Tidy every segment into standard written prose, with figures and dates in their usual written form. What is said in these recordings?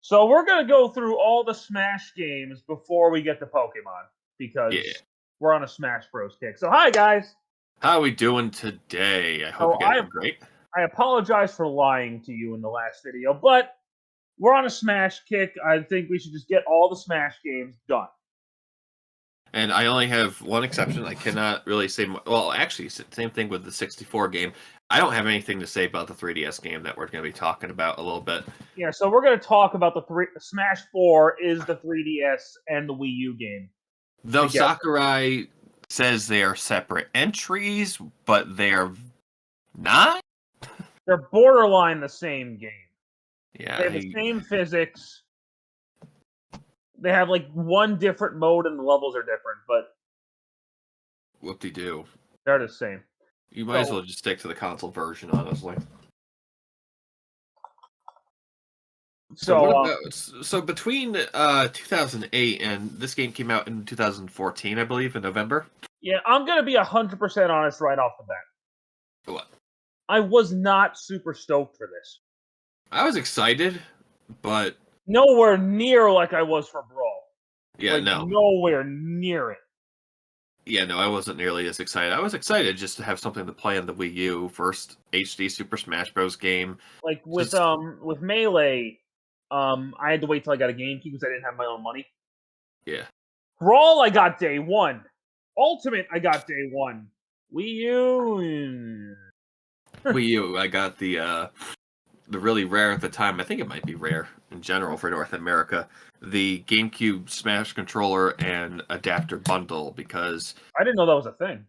So we're gonna go through all the Smash games before we get to Pokemon Yeah. because we're on a Smash Bros kick. So hi guys. How are we doing today? I hope So you guys are great. I apologize for lying to you in the last video, but we're on a Smash kick. I think we should just get all the Smash games done. And I only have one exception. I cannot really say. Well, actually, same thing with the 64 game. I don't have anything to say about the 3DS game that we're going to be talking about a little bit. Yeah, so we're gonna talk about Smash 4 is the 3DS and the Wii U game. Though together. Sakurai says they are separate entries, but they're not. They're borderline the same game. Yeah, They have the same physics. They have like one different mode and the levels are different, but whoop-de-doo. they're the same. You might as well just stick to the console version, honestly. So between 2008 and this game came out in 2014, I believe, in November. Yeah, I'm gonna be 100% honest right off the bat. What? I was not super stoked for this. I was excited, but nowhere near like I was for Brawl. Yeah, like, no. Nowhere near it. Yeah, no, I wasn't nearly as excited. I was excited just to have something to play on the Wii U, first HD Super Smash Bros. Game. Like with Melee, I had to wait till I got a GameCube because I didn't have my own money. Yeah. Brawl, I got day one. Ultimate, I got day one. Wii U. Wii U, I got the really rare at the time. I think it might be rare in general for North America. The GameCube Smash controller and adapter bundle, because I didn't know that was a thing.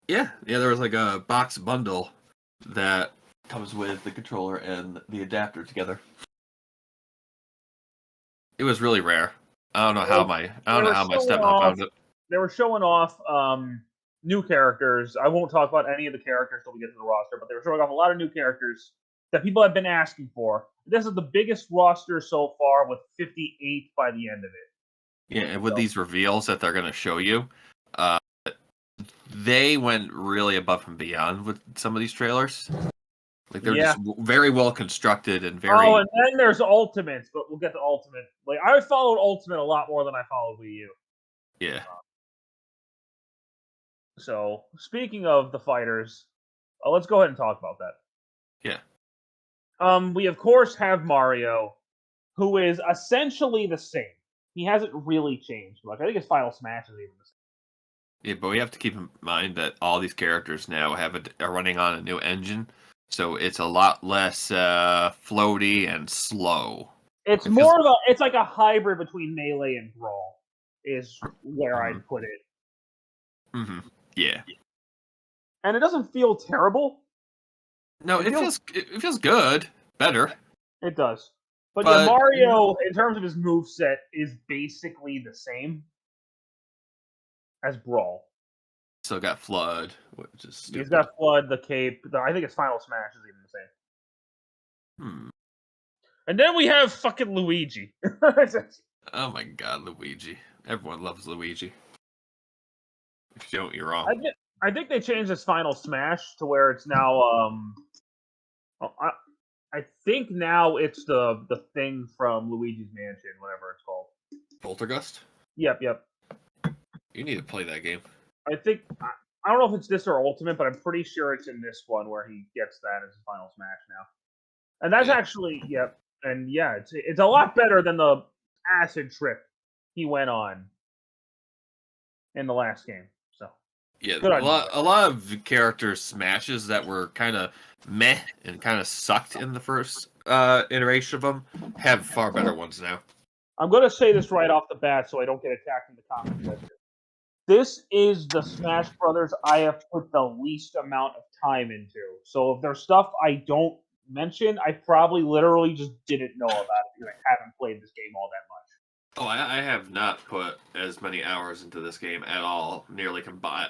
Yeah, there was like a box bundle that comes with the controller and the adapter together. It was really rare. I don't know how my stepmom found it. They were showing off new characters. I won't talk about any of the characters till we get to the roster, but they were showing off a lot of new characters that people have been asking for. This is the biggest roster so far, with 58 by the end of it. Yeah, and with these reveals that they're going to show you, they went really above and beyond with some of these trailers. Like, they're just very well constructed and very... Oh, and then there's Ultimates, but we'll get to Ultimate. Like, I followed Ultimate a lot more than I followed Wii U. Yeah. So, speaking of the fighters, let's go ahead and talk about that. Yeah. We of course have Mario, who is essentially the same. He hasn't really changed much. I think his Final Smash is even the same. Yeah, but we have to keep in mind that all these characters now are running on a new engine, so it's a lot less floaty and slow. It's more of it's like a hybrid between Melee and Brawl, is where I'd put it. Mm-hmm. Yeah. And it doesn't feel terrible. No, it feels good. Better. It does. But yeah, Mario, in terms of his moveset, is basically the same as Brawl. Still got Flood, which is stupid. He's got Flood, the cape. I think his Final Smash is even the same. And then we have fucking Luigi. Oh my god, Luigi. Everyone loves Luigi. If you don't, you're wrong. I think they changed his Final Smash to where it's now I think now it's the thing from Luigi's Mansion, whatever it's called. Poltergust? Yep. You need to play that game. I think I don't know if it's this or Ultimate, but I'm pretty sure it's in this one where he gets that as his Final Smash now. And that's actually it's a lot better than the acid trip he went on in the last game. So yeah, a lot of character smashes that were kind of meh and kind of sucked in the first iteration of them have far better ones now. I'm going to say this right off the bat so I don't get attacked in the comment section. This is the Smash Brothers I have put the least amount of time into. So if there's stuff I don't mention, I probably literally just didn't know about it because I haven't played this game all that much. Oh, I have not put as many hours into this game at all, nearly combined.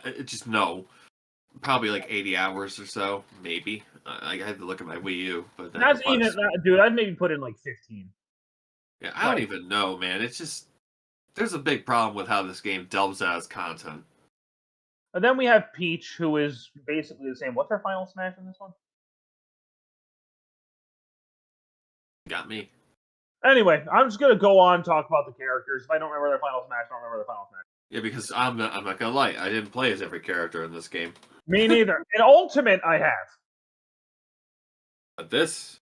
Probably like 80 hours or so, maybe. I had to look at my Wii U, but that's even dude. I'd maybe put in like 15. Yeah, I don't even know, man. It's just there's a big problem with how this game delves out its content. And then we have Peach, who is basically the same. What's her Final Smash in this one? Got me. Anyway, I'm just gonna go on and talk about the characters. If I don't remember their final smash, I don't remember their final smash. Yeah, because I'm not gonna lie, I didn't play as every character in this game. Me neither. In Ultimate, I have. But this,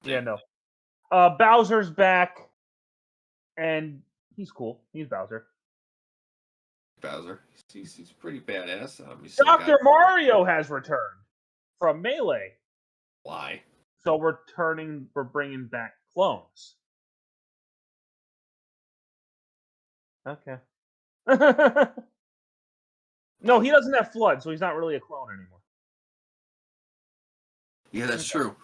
Yeah, no. Bowser's back, and he's cool. He's Bowser. Bowser, he's pretty badass. Dr. Mario has returned from Melee. Why? So we're bringing back clones. Okay. No, he doesn't have Flood, so he's not really a clone anymore. Yeah, that's true.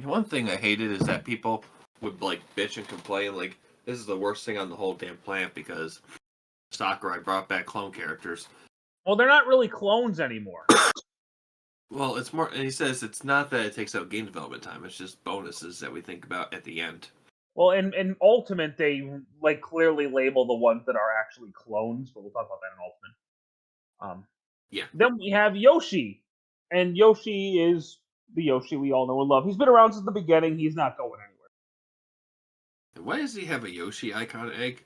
One thing I hated is that people would like bitch and complain like this is the worst thing on the whole damn planet because Sakurai brought back clone characters. Well, they're not really clones anymore. Well, it's more, and he says it's not that it takes out game development time; it's just bonuses that we think about at the end. Well, in Ultimate, they like clearly label the ones that are actually clones, but we'll talk about that in Ultimate. Yeah. Then we have Yoshi, and Yoshi is the Yoshi we all know and love. He's been around since the beginning. He's not going anywhere. And why does he have a Yoshi icon egg?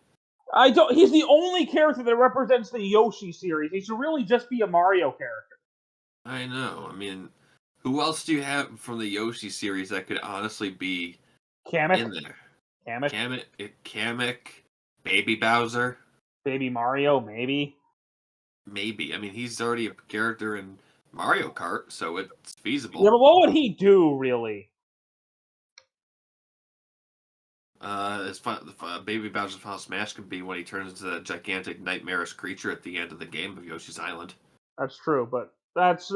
I don't. He's the only character that represents the Yoshi series. He should really just be a Mario character. I know. I mean, who else do you have from the Yoshi series that could honestly be Kamek. in there? Kamek, Baby Bowser, Baby Mario, maybe. Maybe. I mean, he's already a character in Mario Kart, so it's feasible. Yeah, but what would he do, really? Baby Bowser's Final Smash could be when he turns into that gigantic nightmarish creature at the end of the game of Yoshi's Island. That's true, but that's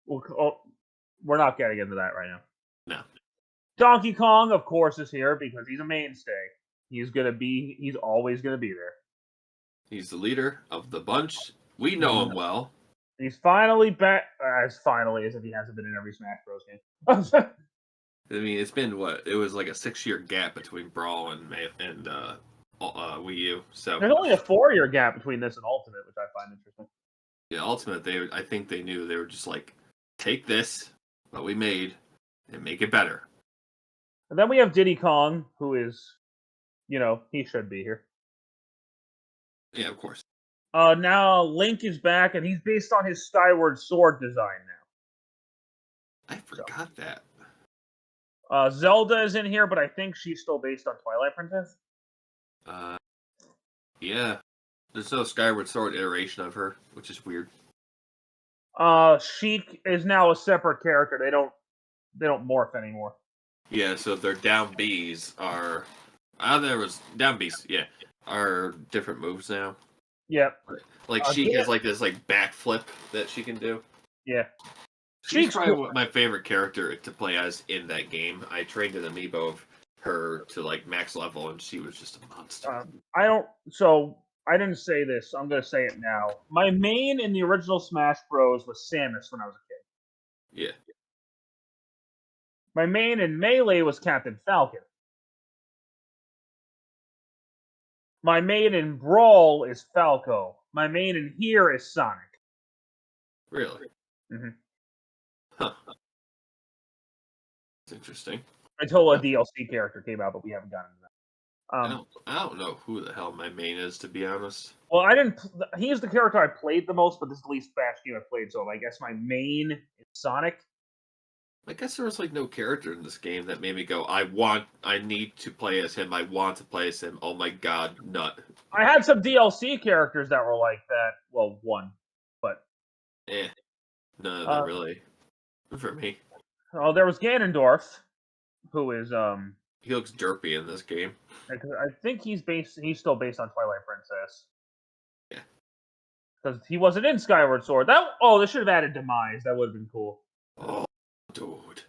we're not getting into that right now. No. Donkey Kong, of course, is here because he's a mainstay. He's always gonna be there. He's the leader of the bunch. We know him well. He's finally back, as if he hasn't been in every Smash Bros. Game. I mean, it's been what? It was like a 6-year gap between Brawl and Wii U. So there's only a 4-year gap between this and Ultimate, which I find interesting. Yeah, Ultimate, I think they knew they were just like, take this, what we made, and make it better. And then we have Diddy Kong, who is, he should be here. Yeah, of course. Now Link is back, and he's based on his Skyward Sword design now. I forgot that. Zelda is in here, but I think she's still based on Twilight Princess. Yeah. There's no Skyward Sword iteration of her, which is weird. Sheik is now a separate character. They don't morph anymore. Yeah, so their down Bs are are different moves now. Yep. Like Sheik has like this like backflip that she can do. Yeah. She's probably my favorite character to play as in that game. I trained an amiibo of her to like max level, and she was just a monster. I didn't say this. I'm going to say it now. My main in the original Smash Bros. Was Samus when I was a kid. Yeah. My main in Melee was Captain Falcon. My main in Brawl is Falco. My main in here is Sonic. Really? Mm-hmm. Huh. That's interesting. Until a DLC character came out, but we haven't gotten to that. I don't know who the hell my main is, to be honest. Well, he's the character I played the most, but this is the least Smash game I played, so I guess my main is Sonic. I guess there was like no character in this game that made me go, I need to play as him. I want to play as him. Oh my god, nut. I had some DLC characters that were like that. Well, one, but no, really. For me. Oh, there was Ganondorf, who is He looks derpy in this game. I think he's still based on Twilight Princess. Yeah. Because he wasn't in Skyward Sword. They should have added Demise. That would have been cool. Oh, dude.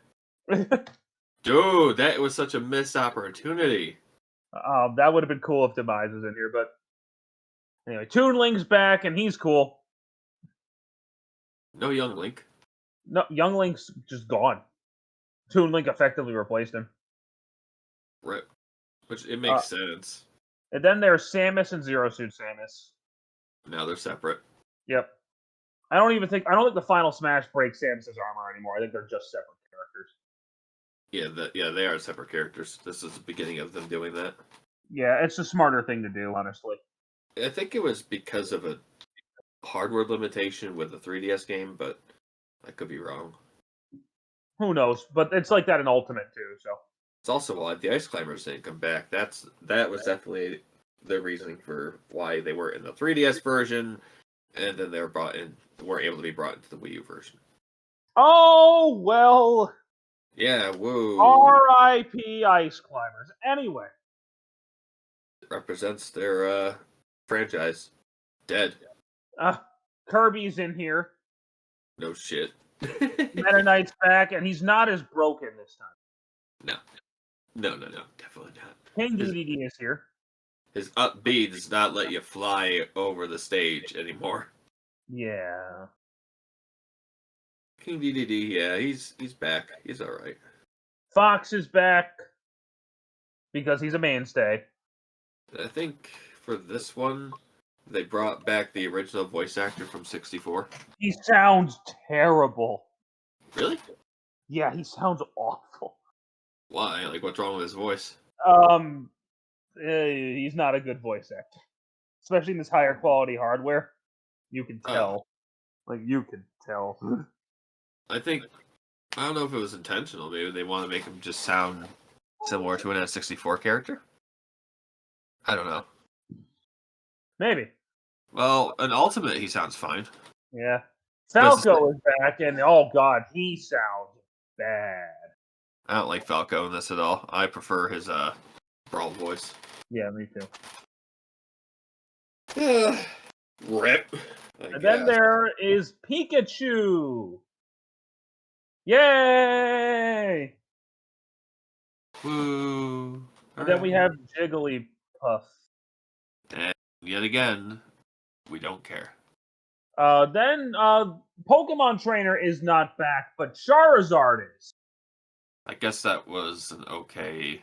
Dude, that was such a missed opportunity. That would have been cool if Demise was in here, but anyway, Toon Link's back and he's cool. No Young Link. No, Young Link's just gone. Toon Link effectively replaced him. Right. Which it makes sense. And then there's Samus and Zero Suit Samus. Now they're separate. Yep. I don't think the Final Smash breaks Samus's armor anymore. I think they're just separate characters. Yeah, they are separate characters. This is the beginning of them doing that. Yeah, it's a smarter thing to do, honestly. I think it was because of a hardware limitation with the 3DS game, but I could be wrong. Who knows? But it's like that in Ultimate too. So It's also why the Ice Climbers didn't come back. That was definitely the reasoning for why they were in the 3DS version, and then they were able to be brought into the Wii U version. oh well. Yeah, woo. R.I.P. Ice Climbers. Anyway, Represents their franchise. Dead. Kirby's in here. No shit. Meta Knight's back, and he's not as broken this time. No, definitely not. King DDD is here. His up B does not let you fly over the stage anymore. Yeah. King DDD, yeah, he's back. He's all right. Fox is back because he's a mainstay. I think for this one, they brought back the original voice actor from 64. He sounds terrible. Really? Yeah, he sounds awful. Why? Like, what's wrong with his voice? He's not a good voice actor, especially in this higher quality hardware. You can tell. Like, you can tell. I don't know if it was intentional. Maybe they want to make him just sound similar to an N64 character. I don't know. Maybe. Well, in Ultimate, he sounds fine. Yeah. Falco is back, and oh god, he sounds bad. I don't like Falco in this at all. I prefer his Brawl voice. Yeah, me too. Rip. And then there is Pikachu. Yay! Woo! And then we have Jigglypuff. And yet again, we don't care. Then Pokemon Trainer is not back, but Charizard is. I guess that was an okay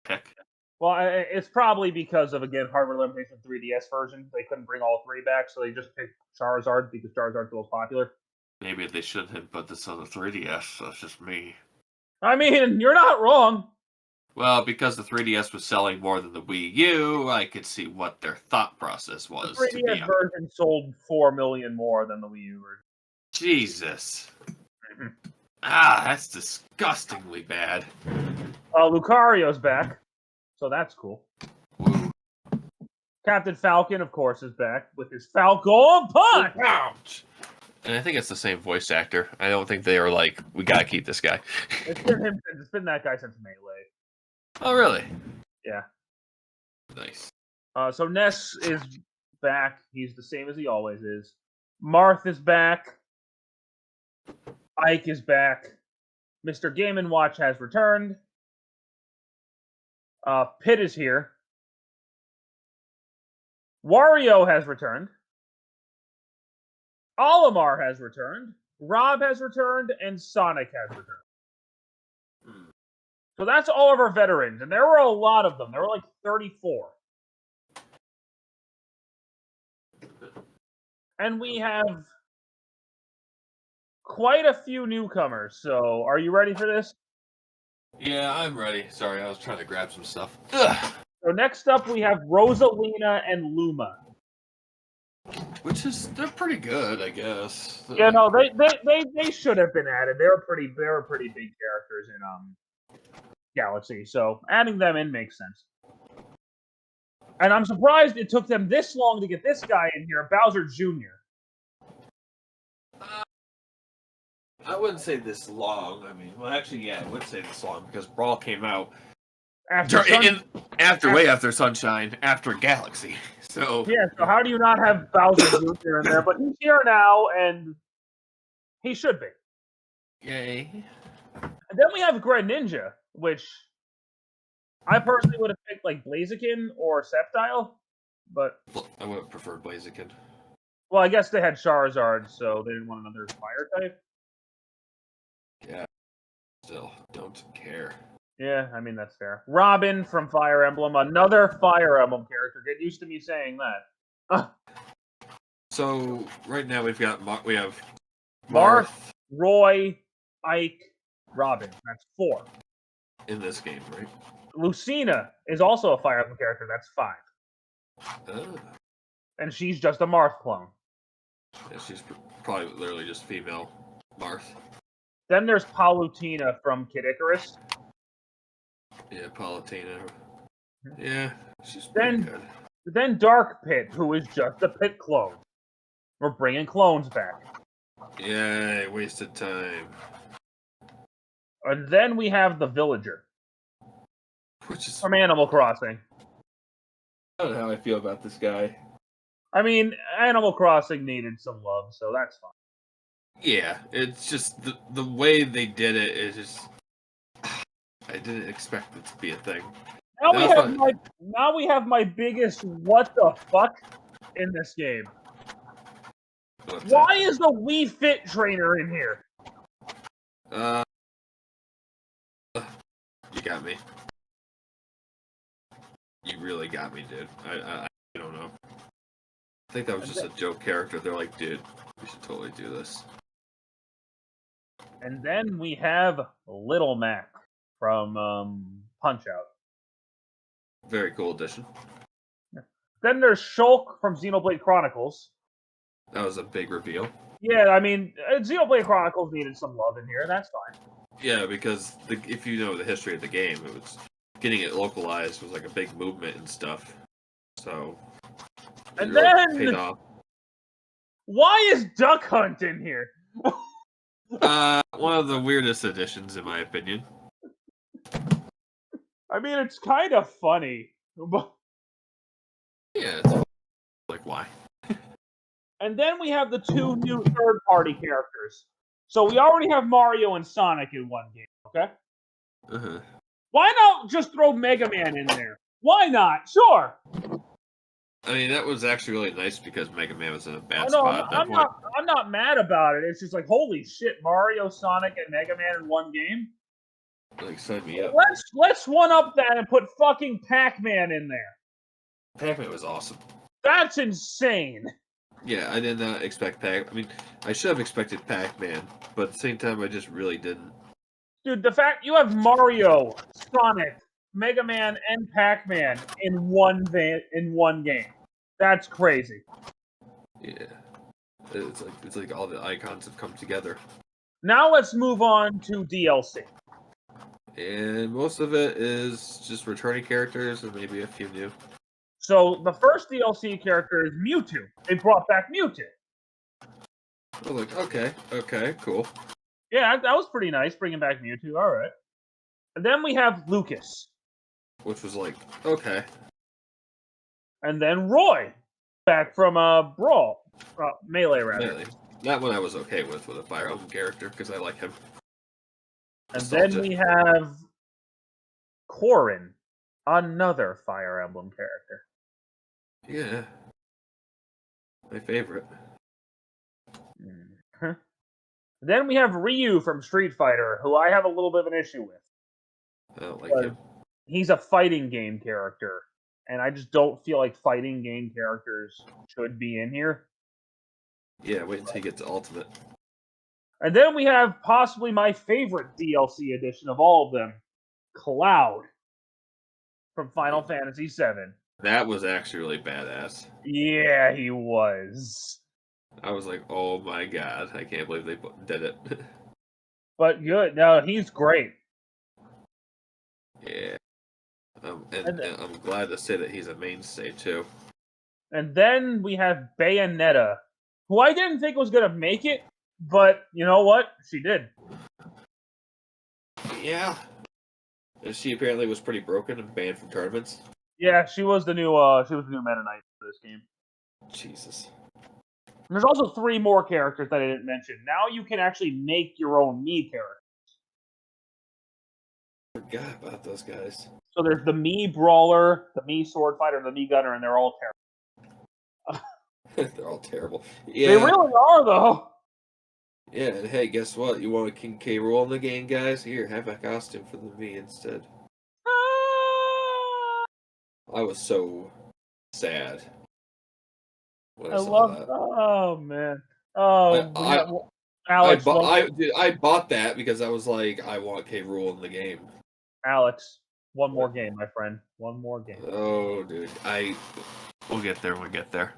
pick. Well, it's probably because of, again, hardware limitation 3DS version. They couldn't bring all three back, so they just picked Charizard because Charizard's the most popular. Maybe they shouldn't have put this on the 3DS. That's just me. I mean, you're not wrong. Well, because the 3DS was selling more than the Wii U, I could see what their thought process was. The 3DS version sold 4 million more than the Wii U version. Jesus. That's disgustingly bad. Lucario's back, so that's cool. Woo. Captain Falcon, of course, is back with his Falcon Punch! Ouch! And I think it's the same voice actor. I don't think they were like, we gotta keep this guy. It's been that guy since Melee. Oh, really? Yeah. Nice. So Ness is back. He's the same as he always is. Marth is back. Ike is back. Mr. Game & Watch has returned. Pit is here. Wario has returned. Olimar has returned. Rob has returned. And Sonic has returned. So that's all of our veterans. And there were a lot of them. There were like 34. And we have quite a few newcomers. So are you ready for this? Yeah, I'm ready. Sorry, I was trying to grab some stuff. Ugh. So next up we have Rosalina and Luma. They're pretty good, I guess. Yeah, no, they should have been added. They were pretty big characters in Galaxy, so adding them in makes sense. And I'm surprised it took them this long to get this guy in here, Bowser Jr. I wouldn't say this long. I mean, well, actually, yeah, I would say this long because Brawl came out way after Sunshine, after Galaxy. So yeah, so how do you not have Bowser Jr. in there? But he's here now, and he should be. Yay! And then we have Greninja, which I personally would have picked like Blaziken or Sceptile, but I would have preferred Blaziken. Well, I guess they had Charizard, so they didn't want another fire type. Yeah, still don't care. Yeah, I mean, that's fair. Robin from Fire Emblem, another Fire Emblem character. Get used to me saying that. So, right now we have Marth, Roy, Ike, Robin. That's 4. in this game, right? Lucina is also a Fire Emblem character. That's 5. Oh. And she's just a Marth clone. Yeah, she's probably literally just female Marth. Then there's Palutena from Kid Icarus. Yeah, Palutena. Yeah, she's pretty good. Then Dark Pit, who is just a Pit clone. We're bringing clones back. Yay, wasted time. And then we have the Villager. Which is from Animal Crossing. I don't know how I feel about this guy. I mean, Animal Crossing needed some love, so that's fine. Yeah, it's just the way they did it is just. I didn't expect it to be a thing. Now we have my biggest what the fuck in this game. Why is the Wii Fit trainer in here? You got me. You really got me, dude. I don't know. I think that was just a joke character. They're like, dude, we should totally do this. And then we have Little Mac from Punch-Out. Very cool addition. Then there's Shulk from Xenoblade Chronicles. That was a big reveal. Yeah, I mean, Xenoblade Chronicles needed some love in here. That's fine. Yeah, because if you know the history of the game, it was getting it localized was like a big movement and stuff. So, and really then paid off. Why is Duck Hunt in here? One of the weirdest additions, in my opinion. I mean, it's kind of funny, but yeah, it's like why? And then we have the 2 new third-party characters. So we already have Mario and Sonic in one game, okay? Uh-huh. Why not just throw Mega Man in there? Why not? Sure. I mean, that was actually really nice because Mega Man was in a bad spot at that point. I'm not mad about it. It's just like, holy shit, Mario, Sonic, and Mega Man in one game? Like, sign me up. Let's one-up that and put fucking Pac-Man in there. Pac-Man was awesome. That's insane. Yeah, I did not expect Pac. I mean, I should have expected Pac-Man, but at the same time, I just really didn't. Dude, the fact you have Mario, Sonic, Mega Man, and Pac-Man in one game. That's crazy. Yeah. It's like all the icons have come together. Now let's move on to DLC. And most of it is just returning characters and maybe a few new. So the first DLC character is Mewtwo. They brought back Mewtwo. I was like, okay, cool. Yeah, that was pretty nice, bringing back Mewtwo. All right. And then we have Lucas. Which was like, okay. And then Roy, back from Brawl. Melee, rather. Melee. That one I was okay with a Fire Emblem character, because I like him. And then we have Corrin, another Fire Emblem character. Yeah. My favorite. Mm-hmm. Then we have Ryu from Street Fighter, who I have a little bit of an issue with. I don't like him. He's a fighting game character, and I just don't feel like fighting game characters should be in here. Yeah, wait until you get to Ultimate. And then we have possibly my favorite DLC edition of all of them, Cloud from Final Fantasy VII. That was actually really badass. Yeah, he was. I was like, oh my god, I can't believe they did it. But good. No, he's great. Yeah. And I'm glad to say that he's a mainstay, too. And then we have Bayonetta, who I didn't think was going to make it, but you know what? She did. Yeah. She apparently was pretty broken and banned from tournaments. Yeah, she was the new Meta Knight for this game. Jesus. And there's also 3 more characters that I didn't mention. Now you can actually make your own Mii character. I forgot about those guys. So there's the Mii Brawler, the Mii Sword Fighter, and the Mii Gunner, and they're all terrible. They're all terrible. Yeah. They really are, though. Yeah, and hey, guess what? You want a King K. Rool in the game, guys? Here, have a costume for the Mii instead. I was so sad when I saw that. Oh man! Oh, Alex. I bought that because I was like, I want K. Rool in the game. Alex, one more game, my friend. One more game. Oh, dude, we'll get there. We'll get there.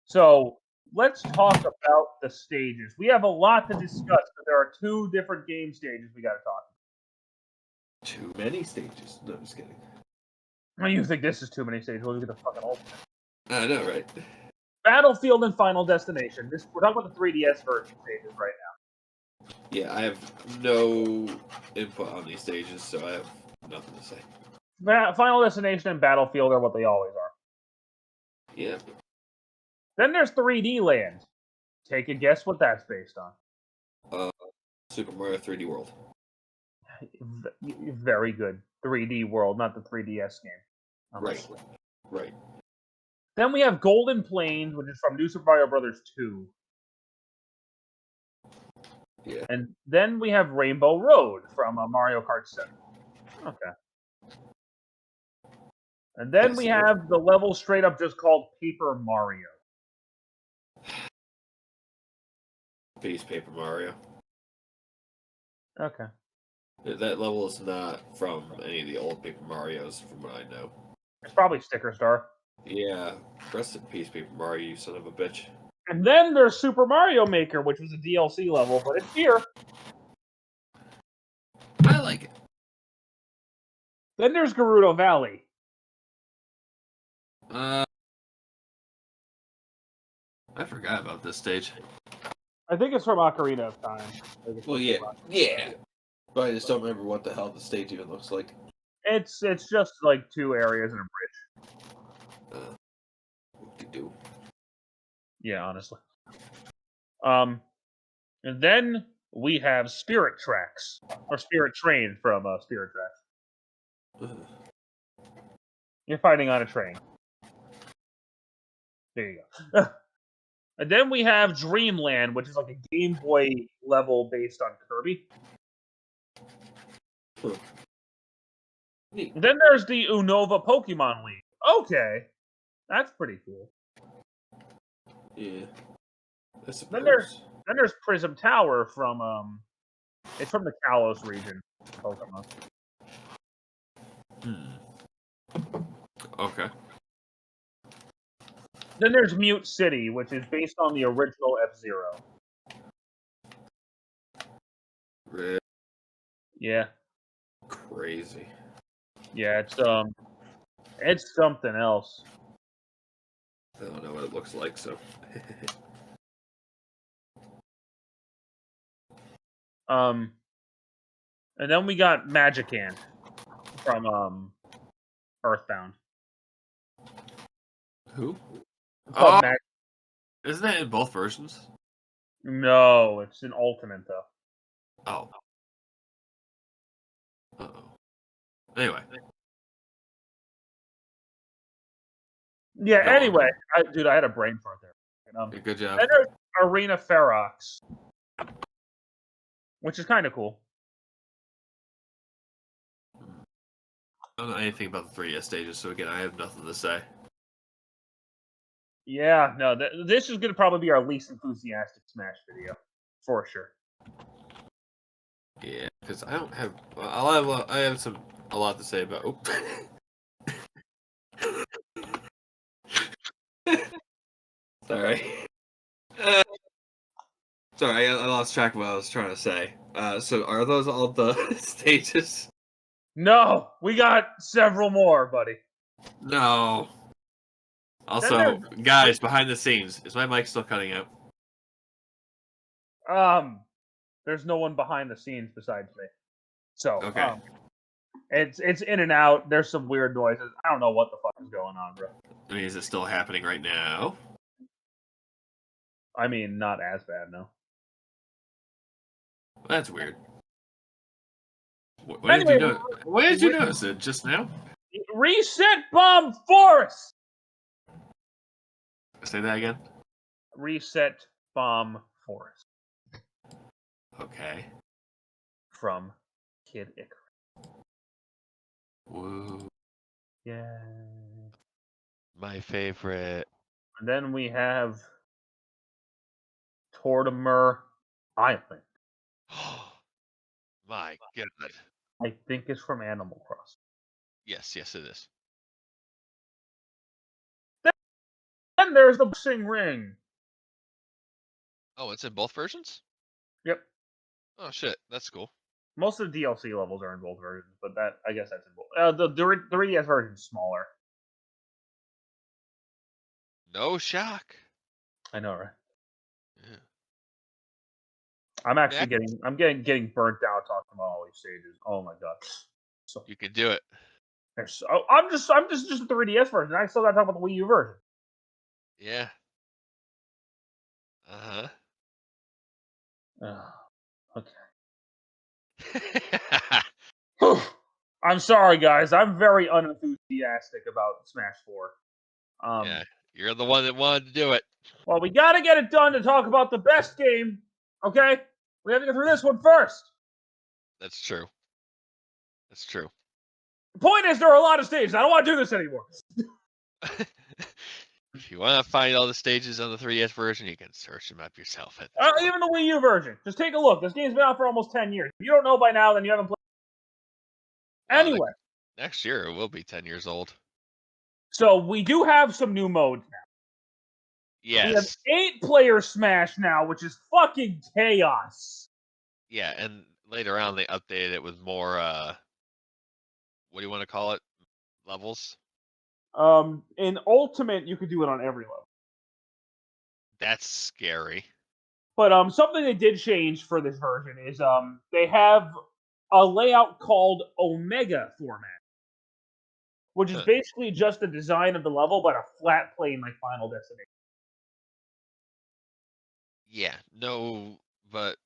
So let's talk about the stages. We have a lot to discuss, but there are 2 different game stages we got to talk about. Too many stages. No, I'm just kidding. You think this is too many stages? We'll get the fucking ultimate. I know, right? Battlefield and Final Destination. We're talking about the 3DS version stages right now. Yeah, I have no input on these stages, so I have nothing to say. Final Destination and Battlefield are what they always are. Yeah. Then there's 3D Land. Take a guess what that's based on. Super Mario 3D World. Very good. 3D World, not the 3DS game. Honestly. Right. Then we have Golden Plains, which is from New Super Mario Bros. 2. Yeah. And then we have Rainbow Road from Mario Kart 7. Okay. And then we have the level straight up just called Paper Mario. Paper Mario. Okay. That level is not from any of the old Paper Marios, from what I know. It's probably Sticker Star. Yeah. Rest in peace, Paper Mario, you son of a bitch. And then there's Super Mario Maker, which was a DLC level, but it's here. I like it. Then there's Gerudo Valley. I forgot about this stage. I think it's from Ocarina of Time. Well, yeah. But I just don't remember what the hell the stage even looks like. It's just like 2 areas and a bridge. What to do? Yeah, honestly. And then we have Spirit Tracks, or Spirit Train from Spirit Tracks. You're fighting on a train. There you go. And then we have Dreamland, which is like a Game Boy level based on Kirby. Neat. And then there's the Unova Pokemon League. Okay. That's pretty cool. Yeah. Then there's Prism Tower from it's from the Kalos region. Pokemon. Okay. Then there's Mute City, which is based on the original F-Zero. Really? Yeah. Crazy. Yeah, it's something else. I don't know what it looks like, so. And then we got Magicant from Earthbound. Who? Oh, isn't that in both versions? No, it's an Ultimate though. Oh. Uh-oh. Anyway. Yeah. Anyway, I had a brain fart there. Good job. Then there's Arena Ferox, which is kind of cool. I don't know anything about the 3DS stages, so again, I have nothing to say. Yeah, no, this is going to probably be our least enthusiastic Smash video, for sure. Yeah, because I don't have. I have a lot to say about. Oh. Sorry. Sorry, I lost track of what I was trying to say. So are those all the stages? No, we got several more, buddy. No. Also, guys, behind the scenes, is my mic still cutting out? There's no one behind the scenes besides me. So, okay. It's in and out. There's some weird noises. I don't know what the fuck is going on, bro. I mean, is it still happening right now? I mean, not as bad, no. That's weird. When did you notice it? Just now? Reset Bomb Force! Say that again? Reset Bomb Force. Okay. From Kid Icarus. Woo. Yeah. My favorite. And then we have Tortimer Island. My goodness. I think it's from Animal Crossing. Yes, it is. Then there's the boxing ring. Oh, it's in both versions? Yep. Oh shit, that's cool. Most of the DLC levels are in both versions, but I guess that's in both. The 3DS version's smaller. No shock. I know, right? Yeah. I'm actually getting burnt out talking about all these stages. Oh my god. So You can do it. I'm just the 3DS version. I still gotta talk about the Wii U version. Yeah. Uh Okay. huh. I'm sorry, guys. I'm very unenthusiastic about Smash 4. Yeah, you're the one that wanted to do it. Well, we gotta get it done to talk about the best game. Okay, we have to get through this one first. That's true. That's true. The point is, there are a lot of stages. I don't want to do this anymore. If you want to find all the stages on the 3DS version, you can search them up yourself. Even the Wii U version. Just take a look. This game's been out for almost 10 years. If you don't know by now, then you haven't played. Anyway. Next year, it will be 10 years old. So we do have some new modes now. Yes. We have 8-player Smash now, which is fucking chaos. Yeah, and later on they updated it with more, what do you want to call it? Levels? In Ultimate, you could do it on every level. That's scary. But something they did change for this version is they have a layout called Omega format, which is basically just the design of the level, but a flat plane like Final Destination. Yeah, no, but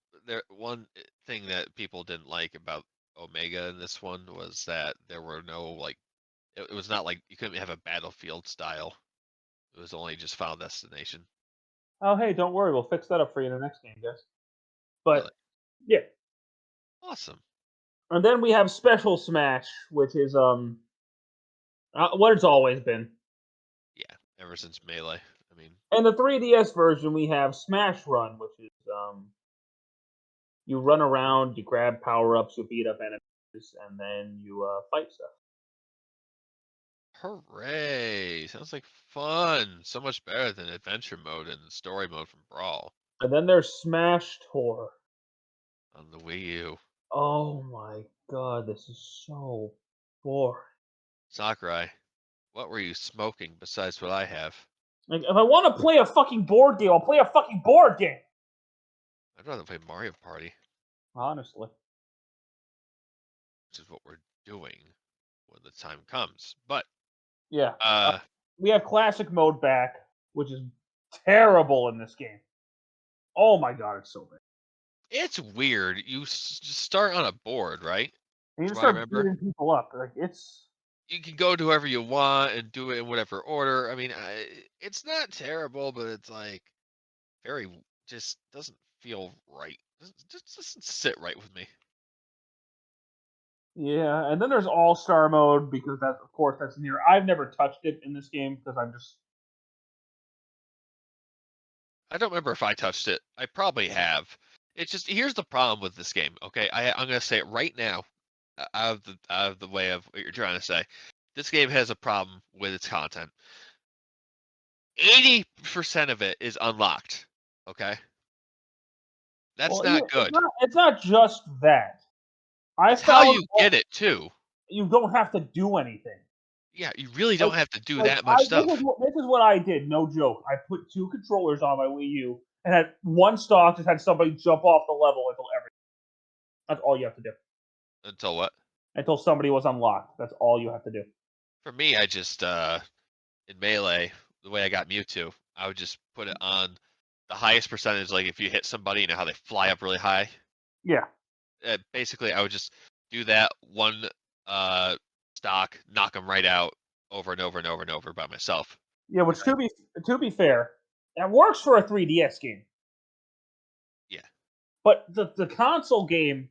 one thing that people didn't like about Omega in this one was that there were no, like, it was not like you couldn't have a Battlefield style. It was only just Final Destination. Oh, hey, don't worry, we'll fix that up for you in the next game, guys. But Really? yeah, Awesome. and then we have Special Smash, which is what it's always been. Yeah, ever since Melee. I mean, In the 3DS version, we have Smash Run, which is you run around, you grab power ups, you beat up enemies, and then you fight stuff. hooray! Sounds like fun. So much better than adventure mode and story mode from Brawl And then there's Smash Tour. on the Wii U. Oh my god, this is so boring. Sakurai, what were you smoking besides what I have? Like, if I want to play a fucking board game, I'll play a fucking board game. I'd rather play Mario Party, Honestly. which is what we're doing when the time comes. But yeah, we have classic mode back, which is terrible in this game. Oh my god, it's so bad. it's weird. You just start on a board, right? And you just From what I start remember. beating people up. Like it's You can go to whoever you want and do it in whatever order. I mean, it's not terrible, but it's like very just doesn't feel right. Just doesn't sit right with me. yeah, and then there's All Star mode because that's of course that's near. I've never touched it in this game because I'm just I don't remember if I touched it. I probably have. It's just here's the problem with this game. Okay, I'm gonna say it right now, out of the way of what you're trying to say. This game has a problem with its content. 80% of it is unlocked. Okay, that's well, not good. It's not just that. I It's how found you get it too. you don't have to do anything. Yeah, you really don't have to do Like, that much stuff. This is what I did. No joke. I put 2 controllers on my Wii U and had one stock. Just had somebody jump off the level until everything. That's all you have to do. Until what? Until somebody was unlocked. That's all you have to do. For me, I just in Melee, the way I got Mewtwo, I would just put it on the highest percentage. Like if you hit somebody, you know how they fly up really high. Yeah. Basically, I would just do that one stock, knock them right out over and over and over and over by myself. Yeah, which to be fair, that works for a 3DS game. Yeah. But the console game,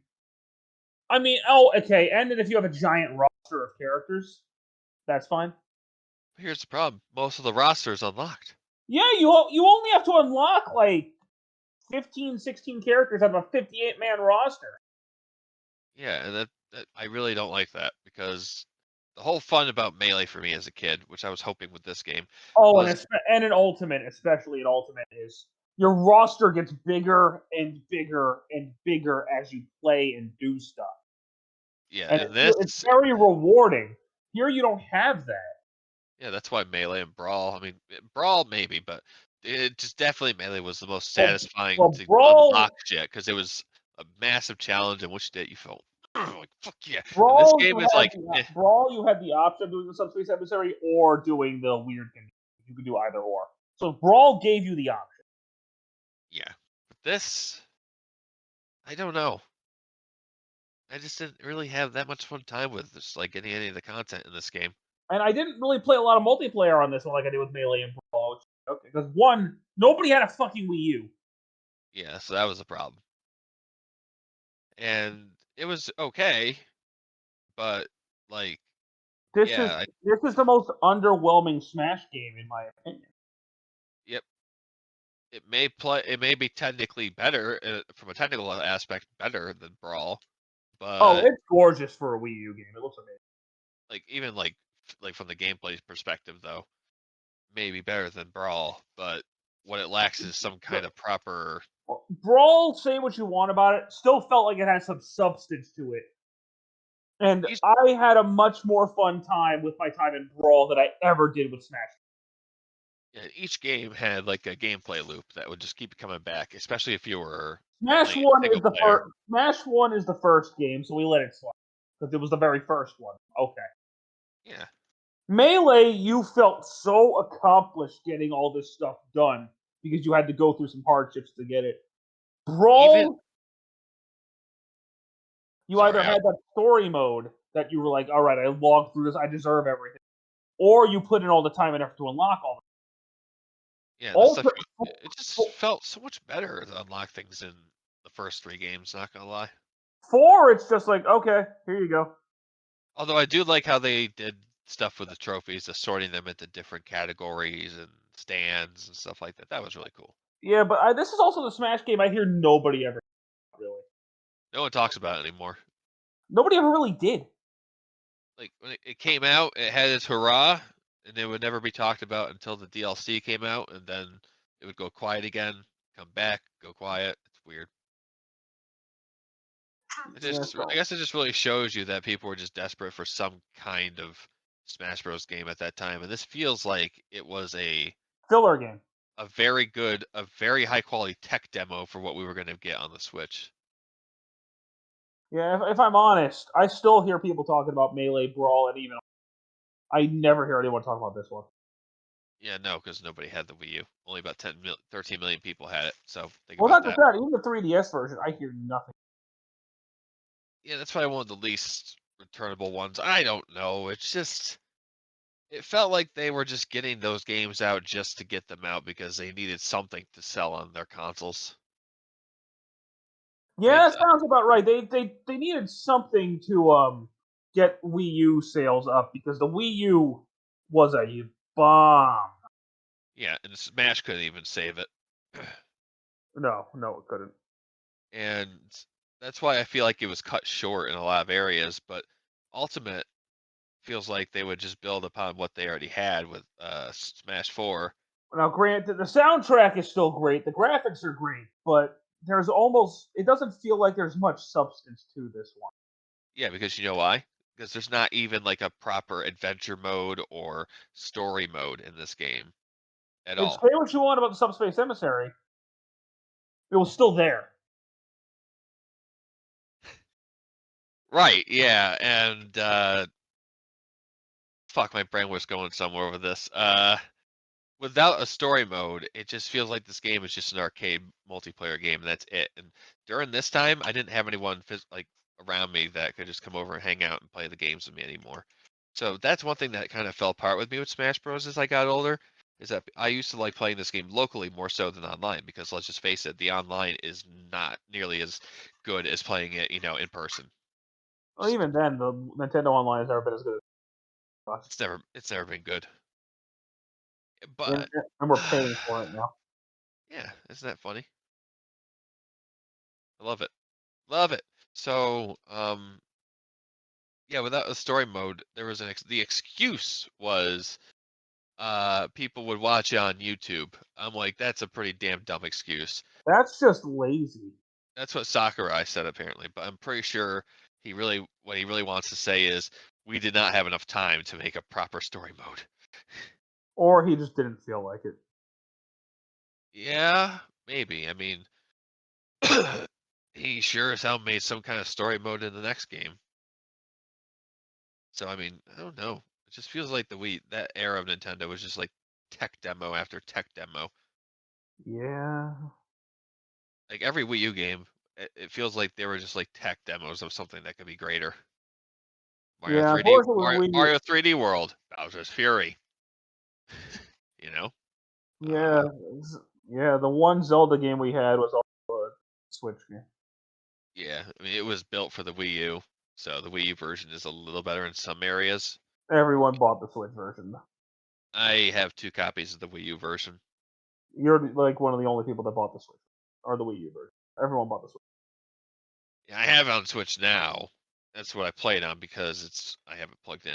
I mean, oh, okay, and then if you have a giant roster of characters, that's fine. Here's the problem: most of the roster is unlocked. Yeah, you only have to unlock like 15, 16 characters out of a 58-man roster. Yeah, and I really don't like that because the whole fun about Melee for me as a kid, which I was hoping with this game, Oh, was and in Ultimate, especially in Ultimate, is your roster gets bigger and bigger and bigger as you play and do stuff, yeah, and and it's this very rewarding. Here, you don't have that. yeah, that's why Melee and Brawl. I mean, Brawl maybe, but it just definitely Melee was the most Well, satisfying well, to Brawl unlock shit because it was a massive challenge in which that you felt like fuck yeah. And this Brawl, game is like, you had the option of doing the subspace emissary or doing the weird thing. You could do either or. So Brawl gave you the option. yeah. But this, I don't know. I just didn't really have that much fun time with just like getting any of the content in this game. And I didn't really play a lot of multiplayer on this one like I did with Melee and Brawl. Okay, because one, nobody had a fucking Wii U. Yeah, so that was a problem. And it was okay, but like, This is yeah, this is the most underwhelming Smash game in my opinion. yep. It may be technically better from a technical aspect, better than Brawl, Oh, but it's gorgeous for a Wii U game. It looks amazing. like even like from the gameplay perspective though, maybe better than Brawl, but what it lacks is some kind of proper. Brawl, say what you want about it, still felt like it had some substance to it. And Each, I had a much more fun time with my time in Brawl than I ever did with Smash. yeah, each game had like a gameplay loop that would just keep coming back, especially if you were Smash playing One is single the player. first. Smash One is the first game, so we let it slide because it was the very first one. Okay. Yeah, Melee, you felt so accomplished getting all this stuff done because you had to go through some hardships to get it. even Brawl, you either sorry, had that story mode that you were like, all right, I logged through this, I deserve everything, or you put in all the time and effort to unlock all. yeah, this stuff Ultra, it just felt so much better to unlock things in the first three games. Not gonna lie. 4, it's just like, okay, here you go. Although I do like how they did stuff with the trophies, assorting them into different categories and stands and stuff like that. That was really cool. Yeah, but this is also the Smash game I hear nobody ever really. No one talks about it anymore. Nobody ever really did. Like when it came out, it had its hurrah, and it would never be talked about until the DLC came out, and then it would go quiet again, come back, go quiet. It's weird. Yeah, I so guess it just really shows you that people were just desperate for some kind of Smash Bros. Game at that time, and this feels like it was filler game. a very high quality tech demo for what we were going to get on the Switch. Yeah, if I'm honest, I still hear people talking about Melee, Brawl, and even I never hear anyone talk about this one. Yeah, no, because nobody had the Wii U. Only about 13 million people had it. So think Well, about not just that. that, even the 3DS version, I hear nothing. Yeah, that's probably one of the least returnable ones. I don't know. It's just it felt like they were just getting those games out just to get them out because they needed something to sell on their consoles. I Yeah, mean, that sounds about right. They needed something to get Wii U sales up because the Wii U was a bomb. yeah, and Smash couldn't even save it. No, it couldn't. And that's why I feel like it was cut short in a lot of areas, but Ultimate feels like they would just build upon what they already had with Smash 4. Now, granted, the soundtrack is still great, the graphics are great, but it doesn't feel like there's much substance to this one. Yeah, because you know why? Because there's not even like a proper adventure mode or story mode in this game at And all. say what you want about the Subspace Emissary, it was still there. Right, yeah, and fuck, my brain was going somewhere with this. Without a story mode, it just feels like this game is just an arcade multiplayer game, and that's it. And during this time, I didn't have anyone like around me that could just come over and hang out and play the games with me anymore. So that's one thing that kind of fell apart with me with Smash Bros. As I got older, is that I used to like playing this game locally more so than online because let's just face it, the online is not nearly as good as playing it, in person. Well, even then, the Nintendo Online has never been as good as us. It's never been good. And, But and we're paying for it now. yeah, isn't that funny? I love it. Love it. So, Yeah, without a story mode, there was the excuse was people would watch it on YouTube. I'm like, that's a pretty damn dumb excuse. That's just lazy. That's what Sakurai said apparently, but I'm pretty sure what he really wants to say is we did not have enough time to make a proper story mode. Or he just didn't feel like it. Yeah, maybe. I mean, he sure as hell made some kind of story mode in the next game. So I mean, I don't know. It just feels like that era of Nintendo was just like tech demo after tech demo. Yeah. Like every Wii U game, it feels like they were just like tech demos of something that could be greater. Yeah, unfortunately, Mario 3D World, Bowser's Fury. You know? yeah, yeah. The one Zelda game we had was also a Switch game. Yeah, I mean it was built for the Wii U, so the Wii U version is a little better in some areas. Everyone bought the Switch version. I have 2 copies of the Wii U version. You're like one of the only people that bought the Switch or the Wii U version. Everyone bought the Switch. Yeah, I have it on Switch now. That's what I played on because I have it plugged in.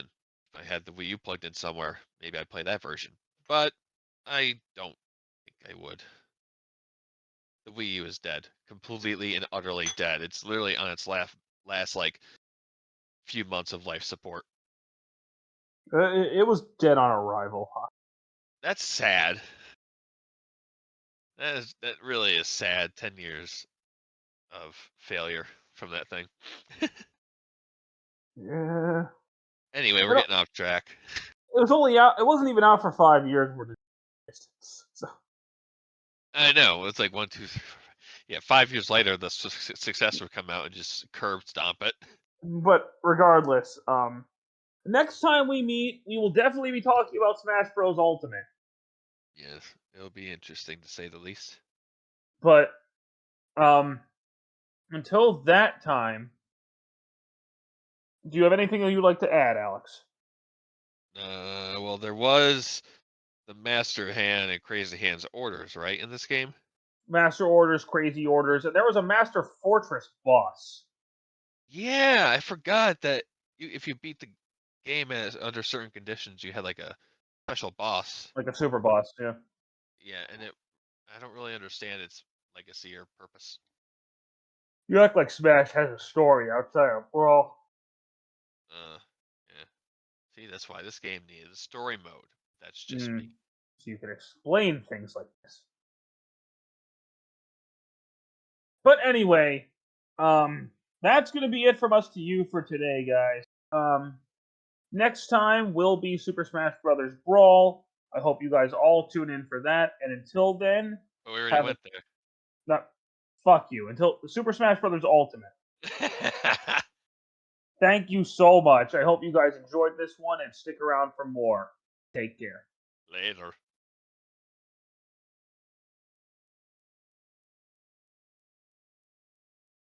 If I had the Wii U plugged in somewhere, maybe I'd play that version. But I don't think I would. The Wii U is dead, completely and utterly dead. It's literally on its last like few months of life support. It was dead on arrival. That's sad. That really is sad. 10 years of failure from that thing. Yeah. Anyway, we're getting off track. It was only out. It wasn't even out for 5 years. So. I know it's like 1, 2, 3, 4, 5. Yeah, 5 years later, the successor would come out and just curb stomp it. But regardless, next time we meet, we will definitely be talking about Smash Bros. Ultimate. Yes, it'll be interesting to say the least. But until that time, do you have anything that you'd like to add, Alex? Well, there was the Master Hand and Crazy Hand's orders, right, in this game? Master Orders, Crazy Orders, and there was a Master Fortress boss. Yeah, I forgot that if you beat the game under certain conditions, you had like a special boss. Like a super boss, yeah. Yeah, and I don't really understand its legacy or purpose. You act like Smash has a story outside of Brawl. Yeah. See, that's why this game needed a story mode. That's just me. So you can explain things like this. But anyway, that's going to be it from us to you for today, guys. Next time will be Super Smash Brothers Brawl. I hope you guys all tune in for that. And until then, But we already went there. No, fuck you. Until Super Smash Brothers Ultimate. Thank you so much. I hope you guys enjoyed this one and stick around for more. Take care. Later.